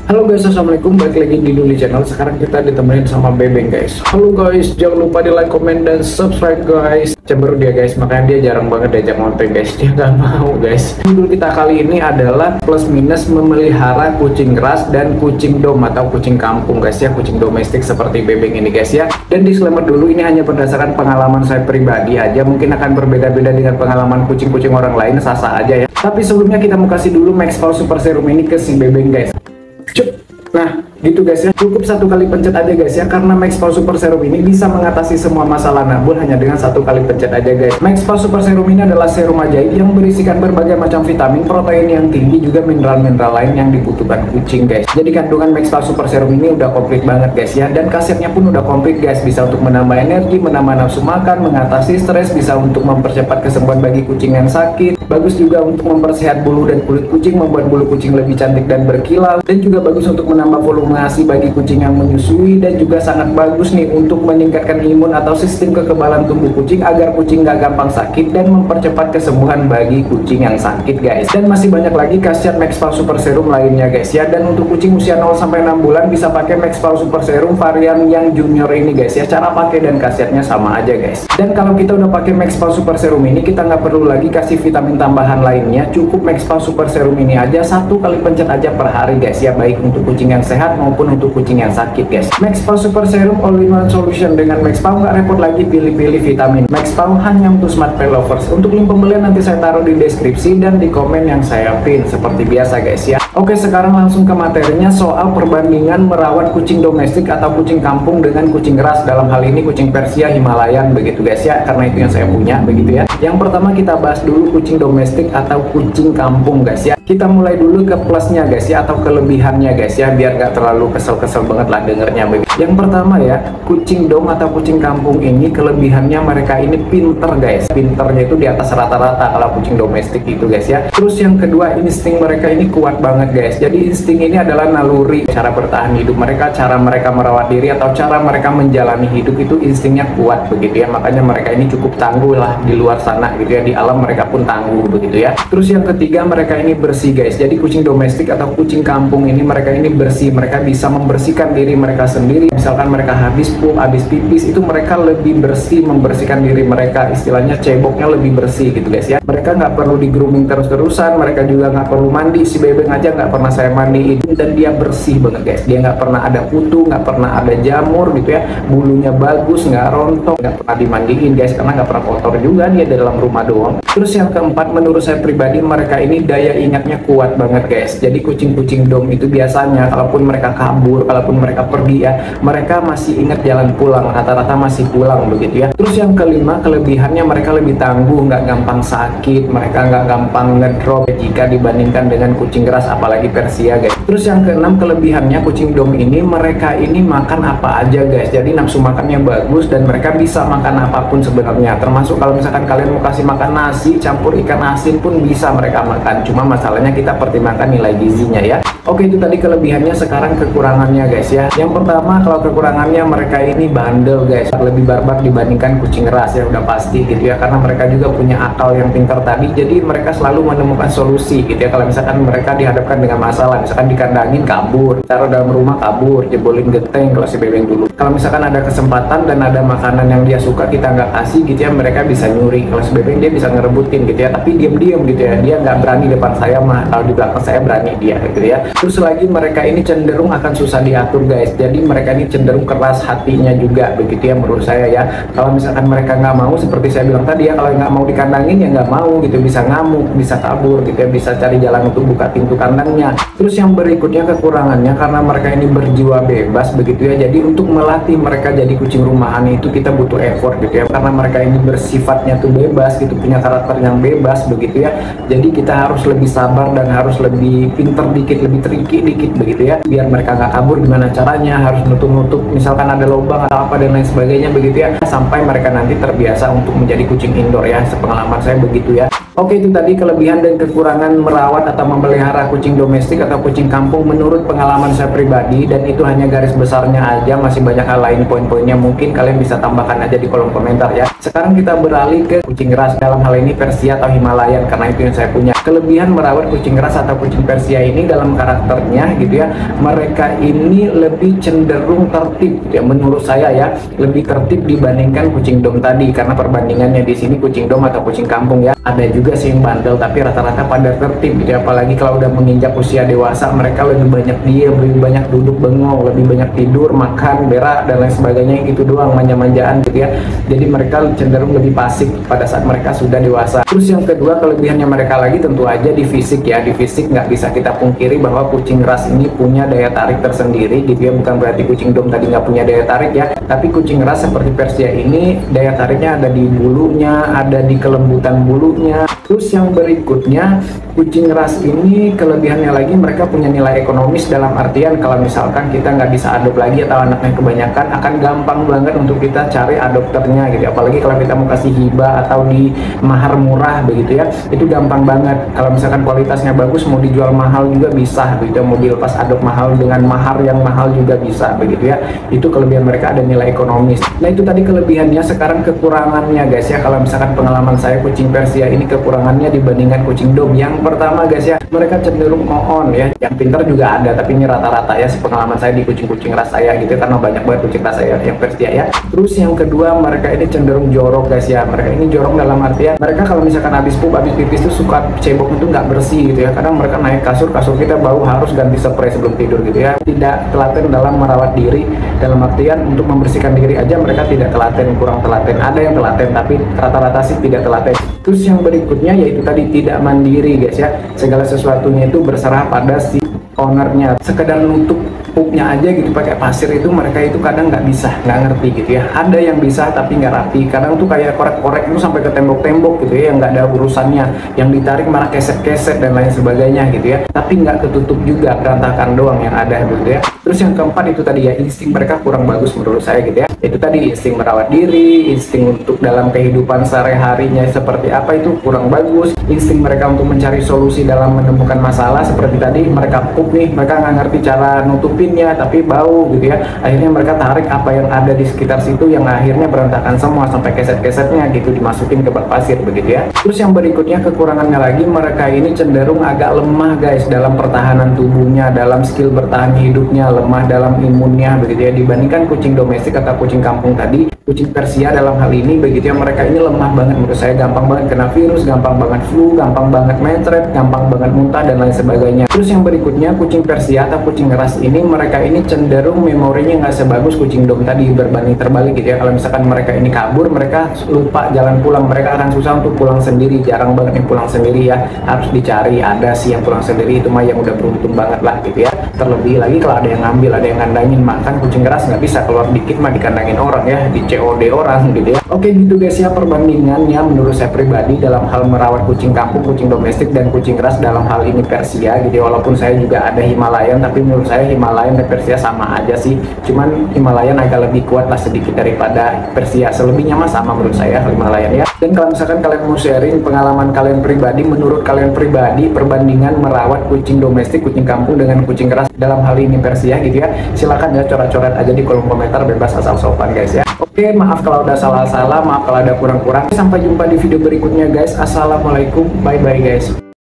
Halo guys, assalamualaikum, balik lagi di Duli Channel. Sekarang kita ditemenin sama Bebeng guys. Halo guys, jangan lupa di like, comment, dan subscribe guys. Cemberut dia guys, makanya dia jarang banget diajak ngonten guys. Dia nggak mau guys. Judul kita kali ini adalah plus minus memelihara kucing ras dan kucing dom atau kucing kampung guys ya, kucing domestik seperti Bebeng ini guys ya. Dan disclaimer dulu, ini hanya berdasarkan pengalaman saya pribadi aja, mungkin akan berbeda-beda dengan pengalaman kucing-kucing orang lain, sah-sah aja ya. Tapi sebelumnya kita mau kasih dulu Max Paw Super Serum ini ke si Bebeng guys. Nah gitu guys ya, cukup satu kali pencet aja guys ya, karena Max Paw Super Serum ini bisa mengatasi semua masalah nabur hanya dengan satu kali pencet aja guys. Max Paw Super Serum ini adalah serum ajaib yang berisikan berbagai macam vitamin, protein yang tinggi, juga mineral-mineral lain yang dibutuhkan kucing guys. Jadi kandungan Max Paw Super Serum ini udah komplit banget guys ya, dan kasetnya pun udah komplit guys. Bisa untuk menambah energi, menambah nafsu makan, mengatasi stres, bisa untuk mempercepat kesembuhan bagi kucing yang sakit, bagus juga untuk mempersehat bulu dan kulit kucing, membuat bulu kucing lebih cantik dan berkilau, dan juga bagus untuk menambah volume ASI bagi kucing yang menyusui, dan juga sangat bagus nih untuk meningkatkan imun atau sistem kekebalan tubuh kucing agar kucing gak gampang sakit dan mempercepat kesembuhan bagi kucing yang sakit guys. Dan masih banyak lagi khasiat Max Paw Super Serum lainnya guys ya. Dan untuk kucing usia 0 sampai 6 bulan bisa pakai Max Paw Super Serum varian yang junior ini guys ya. Cara pakai dan khasiatnya sama aja guys. Dan kalau kita udah pakai Max Paw Super Serum ini, kita nggak perlu lagi kasih vitamin tambahan lainnya. Cukup Max Paw Super Serum ini aja, satu kali pencet aja per hari guys ya, baik untuk kucing yang sehat maupun untuk kucing yang sakit guys. Max Paw Super Serum all-in-one solution. Dengan Max Paw nggak repot lagi pilih-pilih vitamin. Max Paw hanya untuk smart pet lovers. Untuk link pembelian nanti saya taruh di deskripsi dan di komen yang saya pin seperti biasa guys ya. Oke, sekarang langsung ke materinya soal perbandingan merawat kucing domestik atau kucing kampung dengan kucing ras. Dalam hal ini kucing Persia Himalayan begitu guys ya, karena itu yang saya punya begitu ya. Yang pertama kita bahas dulu kucing domestik atau kucing kampung guys ya. Kita mulai dulu ke plusnya guys ya, atau kelebihannya guys ya, biar gak terlalu kesel-kesel banget lah dengernya begitu. Yang pertama ya, kucing dom atau kucing kampung ini kelebihannya mereka ini pinter guys. Pinternya itu di atas rata-rata kalau kucing domestik itu guys ya. Terus yang kedua, insting mereka ini kuat banget guys. Jadi insting ini adalah naluri cara bertahan hidup mereka, cara mereka merawat diri atau cara mereka menjalani hidup itu instingnya kuat begitu ya. Makanya mereka ini cukup tangguh lah di luar sana gitu ya, di alam mereka pun tangguh begitu ya. Terus yang ketiga, mereka ini bersih guys. Jadi kucing domestik atau kucing kampung ini mereka ini bersih, mereka bisa membersihkan diri mereka sendiri. Misalkan mereka habis pup, habis pipis, itu mereka lebih bersih membersihkan diri mereka, istilahnya ceboknya lebih bersih gitu guys ya. Mereka nggak perlu di grooming terus-terusan, mereka juga nggak perlu mandi. Si Bebeng aja nggak pernah saya mandiin dan dia bersih banget guys. Dia nggak pernah ada kutu, nggak pernah ada jamur gitu ya, bulunya bagus, nggak rontok, nggak pernah dimandiin guys, karena nggak pernah kotor juga, dia di dalam rumah doang. Terus yang keempat, menurut saya pribadi mereka ini daya ingatnya kuat banget guys. Jadi kucing-kucing dom itu biasanya kalaupun mereka kabur, kalaupun mereka pergi ya, mereka masih ingat jalan pulang, rata-rata masih pulang begitu ya. Terus yang kelima, kelebihannya mereka lebih tangguh, nggak gampang sakit, mereka nggak gampang ngedrop jika dibandingkan dengan kucing ras apalagi Persia guys. Terus yang keenam, kelebihannya kucing dom ini mereka ini makan apa aja guys. Jadi nafsu makannya bagus dan mereka bisa makan apapun sebenarnya, termasuk kalau misalkan kalian mau kasih makan nasi campur ikan asin pun bisa mereka makan. Cuma masalahnya kita pertimbangkan nilai gizinya ya. Oke, itu tadi kelebihannya. Sekarang kekurangannya guys ya. Yang pertama, kalau kekurangannya mereka ini bandel guys, lebih barbar dibandingkan kucing ras ya, udah pasti gitu ya, karena mereka juga punya akal yang pintar tadi. Jadi mereka selalu menemukan solusi gitu ya. Kalau misalkan mereka dihadapkan dengan masalah, misalkan dikandangin kabur, taruh dalam rumah kabur, jebolin genteng kalau si Bebeng dulu. Kalau misalkan ada kesempatan dan ada makanan yang dia suka kita nggak kasih gitu ya, mereka bisa nyuri. Kalau si Bebeng dia bisa ngerebutin gitu ya, tapi diem-diem gitu ya, dia nggak berani depan saya mah, kalau di belakang saya berani dia gitu ya. Terus lagi mereka ini cenderung akan susah diatur guys. Jadi mereka ini cenderung keras hatinya juga begitu ya menurut saya ya. Kalau misalkan mereka nggak mau, seperti saya bilang tadi ya, kalau nggak mau dikandangin ya nggak mau gitu, bisa ngamuk, bisa kabur gitu ya, bisa cari jalan untuk buka pintu kandangnya. Terus yang berikutnya kekurangannya, karena mereka ini berjiwa bebas begitu ya, jadi untuk melatih mereka jadi kucing rumahan itu kita butuh effort gitu ya, karena mereka ini bersifatnya tuh bebas gitu, punya karakter yang bebas begitu ya. Jadi kita harus lebih sabar dan harus lebih pinter dikit, lebih tricky dikit begitu ya, biar mereka nggak kabur. Gimana caranya? Harus nutup-nutup misalkan ada lubang atau apa dan lain sebagainya begitu ya, sampai mereka nanti terbiasa untuk menjadi kucing indoor ya, sepengalaman saya begitu ya. Oke, itu tadi kelebihan dan kekurangan merawat atau memelihara kucing domestik atau kucing kampung menurut pengalaman saya pribadi, dan itu hanya garis besarnya aja, masih banyak hal lain poin-poinnya mungkin kalian bisa tambahkan aja di kolom komentar ya. Sekarang kita beralih ke kucing ras, dalam hal ini Persia atau Himalayan karena itu yang saya punya. Kelebihan merawat kucing ras atau kucing Persia ini dalam karakternya gitu ya, mereka ini lebih cenderung tertib gitu ya, menurut saya ya, lebih tertib dibandingkan kucing dom tadi, karena perbandingannya di sini kucing dom atau kucing kampung ya, ada juga sih yang bandel tapi rata-rata pada tertib gitu ya. Apalagi kalau udah menginjak usia dewasa, mereka lebih banyak diam, lebih banyak duduk bengong, lebih banyak tidur, makan, berak dan lain sebagainya, itu doang, manja-manjaan gitu ya. Jadi mereka cenderung lebih pasif pada saat mereka sudah dewasa. Terus yang kedua, kelebihannya mereka lagi tentu aja di fisik ya. Di fisik nggak bisa kita pungkiri bahwa kucing ras ini punya daya tarik tersendiri gitu ya. Bukan berarti kucing dom tadi nggak punya daya tarik ya, tapi kucing ras seperti Persia ini daya tariknya ada di bulunya, ada di kelembutan bulunya. Terus yang berikutnya, kucing ras ini kelebihannya lagi mereka punya nilai ekonomis, dalam artian kalau misalkan kita nggak bisa adop lagi atau anaknya kebanyakan, akan gampang banget untuk kita cari adopternya gitu. Apalagi kalau kita mau kasih hibah atau di mahar murah begitu ya, itu gampang banget. Kalau misalkan kualitasnya bagus, mau dijual mahal juga bisa begitu, mau dilepas adop mahal dengan mahar yang mahal juga bisa begitu ya. Itu kelebihan mereka, ada nilai ekonomis. Nah itu tadi kelebihannya. Sekarang kekurangannya guys ya, kalau misalkan pengalaman saya kucing Persia ini kekurangannya dibandingkan kucing dom. Yang pertama guys ya, mereka cenderung on ya, yang pintar juga ada tapi ini rata-rata ya, pengalaman saya di kucing-kucing ras saya gitu, karena banyak banget kucing ras saya yang Persia ya. Terus yang kedua, mereka ini cenderung jorok guys ya. Mereka ini jorok dalam artian mereka kalau misalkan habis pup, habis pipis tuh suka cebok itu nggak bersih gitu ya. Kadang mereka naik kasur kita bau, harus ganti spray sebelum tidur gitu ya. Tidak telaten dalam merawat diri, dalam artian untuk membersihkan diri aja mereka tidak telaten, kurang telaten. Ada yang telaten tapi rata-rata sih tidak telaten. Terus yang berikutnya yaitu tadi tidak mandiri guys ya. Segala sesuatunya itu berserah pada si ownernya. Sekedar nutup pupnya aja gitu pakai pasir, itu mereka itu kadang nggak bisa, nggak ngerti gitu ya. Ada yang bisa tapi nggak rapi, kadang tuh kayak korek-korek itu sampai ke tembok-tembok gitu ya, yang nggak ada urusannya, yang ditarik malah keset-keset dan lain sebagainya gitu ya. Tapi nggak ketutup juga, berantakan doang yang ada gitu ya. Terus yang keempat itu tadi ya, insting mereka kurang bagus menurut saya gitu ya. Itu tadi insting merawat diri, insting untuk dalam kehidupan sehari-harinya seperti apa itu kurang bagus. Insting mereka untuk mencari solusi dalam menemukan masalah, seperti tadi mereka pup nih, mereka nggak ngerti cara nutupinnya tapi bau gitu ya. Akhirnya mereka tarik apa yang ada di sekitar situ, yang akhirnya berantakan semua sampai keset-kesetnya gitu, dimasukin ke bak pasir begitu ya. Terus yang berikutnya kekurangannya lagi, mereka ini cenderung agak lemah guys dalam pertahanan tubuhnya, dalam skill bertahan hidupnya, lemah dalam imunnya begitu ya, dibandingkan kucing domestik atau kucing kampung tadi. Kucing Persia dalam hal ini begitu ya, mereka ini lemah banget menurut saya, gampang banget kena virus, gampang banget flu, gampang banget mencret, gampang banget muntah dan lain sebagainya. Terus yang berikutnya, kucing Persia atau kucing ras ini mereka ini cenderung memorinya nggak sebagus kucing dom tadi, berbanding terbalik gitu ya. Kalau misalkan mereka ini kabur, mereka lupa jalan pulang, mereka akan susah untuk pulang sendiri, jarang banget yang pulang sendiri ya, harus dicari. Ada sih yang pulang sendiri, itu mah yang udah beruntung banget lah gitu ya. Terlebih lagi kalau ada yang ngambil, ada yang ngandangin, makan kucing ras nggak bisa keluar dikit mah dikandangin orang ya, di COD orang gitu ya. Oke gitu guys ya, perbandingannya menurut saya pribadi dalam hal merawat kucing kampung, kucing domestik dan kucing ras, dalam hal ini Persia gitu ya. Walaupun saya juga ada Himalayan, tapi menurut saya Himalayan dan Persia sama aja sih, cuman Himalayan agak lebih kuat lah sedikit daripada Persia. Selebihnya mah sama menurut saya Himalayan ya. Dan kalau misalkan kalian mau sharing pengalaman kalian pribadi, menurut kalian pribadi perbandingan merawat kucing domestik, kucing kampung dengan kucing ras, dalam hal ini Persia gitu ya, silakan ya coret-coret aja di kolom komentar, bebas asal sopan guys ya. Oke, maaf kalau ada salah-salah, maaf kalau ada kurang-kurang. Sampai jumpa di video berikutnya guys. Assalamualaikum, bye-bye guys.